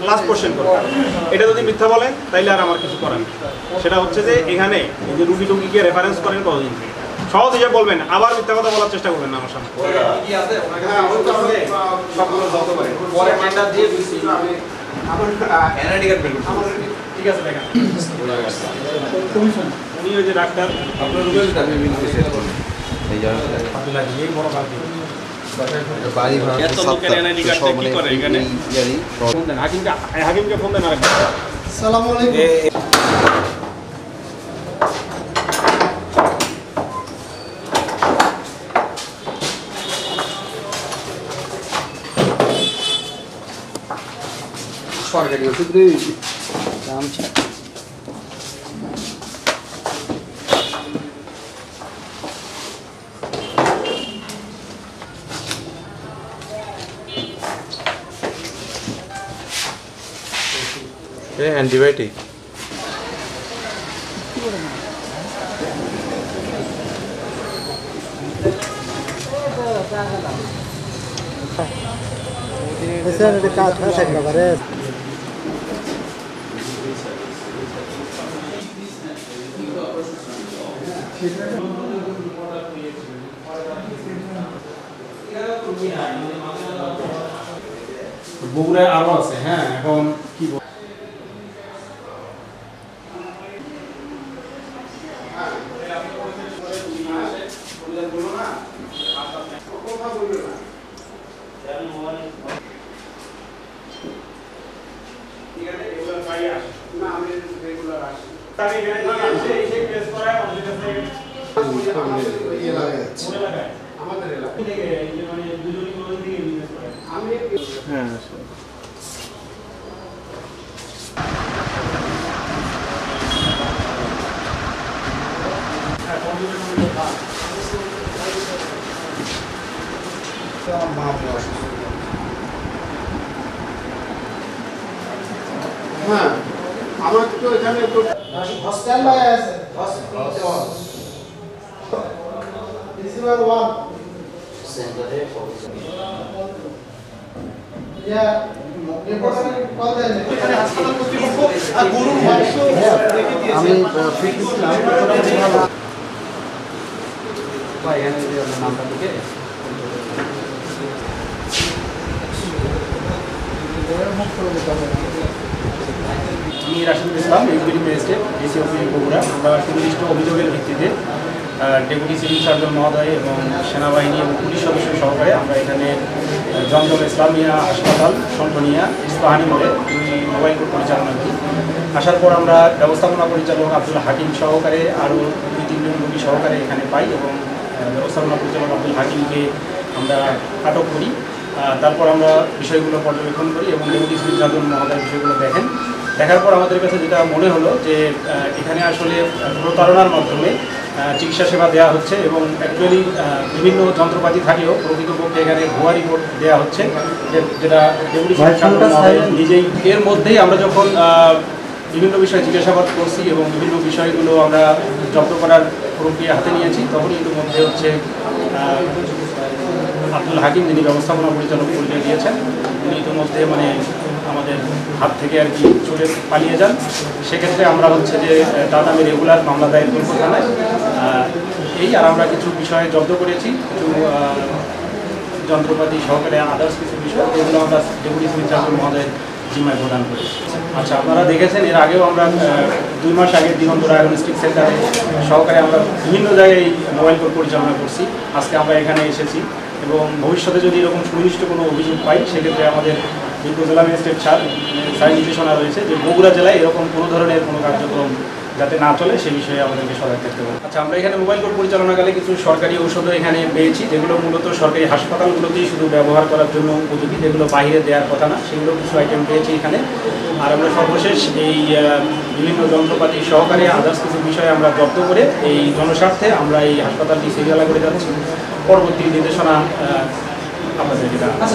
Last question করবেন। এটা যদি মিথ্যা বলেন তাইলে আর আমার কিছু করার নেই। সেটা হচ্ছে যে এখানে এই যে রুগীকে রেফারেন্স করেন কতদিন থেকে, সহজ হিসেবে বলবেন, আবার মিথ্যা কথা বলার চেষ্টা করবেন না আমার সামনে। ঠিক আছে, দেখেন উনি ওই যে ডাক্তার আপনার এই বড় হাকিমকে ফোন দেন আরেকবার। আসসালামু আলাইকুম। সরকারি ওষুধ দাম অ্যান্টিবায়োটিক কাজ থাকতে পারে। বগুড়ায় আরো আছে। হ্যাঁ, এখন কি হ্যাঁ, আমার তো এখানে হস্টেল আছে, হসপিটাল রিসিভার 1 সেন্টারে ইয়া কল দেন। এখানে হাসপাতাল কর্তৃপক্ষ আর গরুর মাংস রেখে দিয়েছে। আমি ফিটনেস ভাই এখানে যে নামটা লিখে আমি Rashidul Islam, executive magistrate, DC office Bogura. আমরা সুনির্দিষ্ট অভিযোগের ভিত্তিতে ডেপুটি সিভিল সার্জন মহোদয় এবং সেনাবাহিনী এবং পুলিশ সদস্য সহকারে আমরা এখানে জমজম ইসলামিয়া হাসপাতাল সন্টনিয়া ইস্পাহানি মোড়ে মোবাইল কোর্ট পরিচালনা করি। আসার পর আমরা ব্যবস্থাপনা পরিচালক আব্দুল হাকিম সহকারে আরও 2-3 জন রোগী সহকারে এখানে পাই এবং ব্যবস্থাপনা পরিচালক আব্দুল হাকিমকে আমরা আটক করি। তারপর আমরা বিষয়গুলো পর্যবেক্ষণ করি এবং ডেপুটি সিভিল সার্জন মহোদয় বিষয়গুলো দেখেন। দেখার পর আমাদের কাছে যেটা মনে হলো যে এখানে আসলে প্রতারণার মাধ্যমে চিকিৎসা সেবা দেওয়া হচ্ছে এবং অ্যাকচুয়ালি বিভিন্ন যন্ত্রপাতি থাকলেও প্রকৃতপক্ষে এখানে ভুয়া রিপোর্ট দেওয়া হচ্ছে, যেটা ডেপুটি সিভিল সার্জন মহোদয় নিজেই। এর মধ্যেই আমরা যখন বিভিন্ন বিষয়ে জিজ্ঞাসাবাদ করছি এবং বিভিন্ন বিষয়গুলো আমরা জব্দ করার প্রক্রিয়া হাতে নিয়েছি, তখন ইতিমধ্যে হচ্ছে আব্দুল হাকিম, যিনি ব্যবস্থাপনা পরিচালক পরিচয় দিয়েছেন, উনি ইতিমধ্যে মানে আমাদের হাত থেকে আর কি চলে পালিয়ে যান। সেক্ষেত্রে আমরা হচ্ছে যে তার নামে রেগুলার মামলা দায়ের করবো থানায়। এই আর আমরা কিছু বিষয়ে জব্দ করেছি, কিছু যন্ত্রপাতি সহকারে আদার্স কিছু বিষয়, এগুলো আমরা ডেপুটি সিভিল সার্জন মহোদয়ের জিম্মায় প্রদান করেছি। আচ্ছা, আপনারা দেখেছেন এর আগেও আমরা 2 মাস আগে দিগন্ত ডায়াগনস্টিক সেন্টারে সহকারে আমরা বিভিন্ন জায়গায় মোবাইল কোর্ট পরিচালনা করছি। আজকে আমরা এখানে এসেছি এবং ভবিষ্যতে যদি এরকম সুনির্দিষ্ট কোনো অভিযোগ পাই, সেক্ষেত্রে আমাদের জেলা ম্যাজিস্ট্রেট স্যার নির্দেশনা রয়েছে যে বগুড়া জেলায় এরকম কোনো ধরনের কোনো কার্যক্রম যাতে না চলে সে বিষয়ে আমাদেরকে সজাগ থাকতে হবে। আচ্ছা, আমরা এখানে মোবাইল কোর্ট পরিচালনাকালে কিছু সরকারি ঔষধও এখানে পেয়েছি, যেগুলো মূলত সরকারি হাসপাতালগুলোতেই শুধু ব্যবহার করার জন্য উপযোগী, যেগুলো বাইরে দেওয়ার কথা না, সেগুলো কিছু আইটেম পেয়েছি এখানে। আর আমরা সর্বশেষ এই বিভিন্ন যন্ত্রপাতি সহকারে আদার্স কিছু বিষয়ে আমরা জব্দ করে এই জনস্বার্থে আমরা এই হাসপাতালটি সিরিয়ালা করে যাচ্ছি। পরবর্তী নির্দেশনা আপনাদেরকে জানাবো।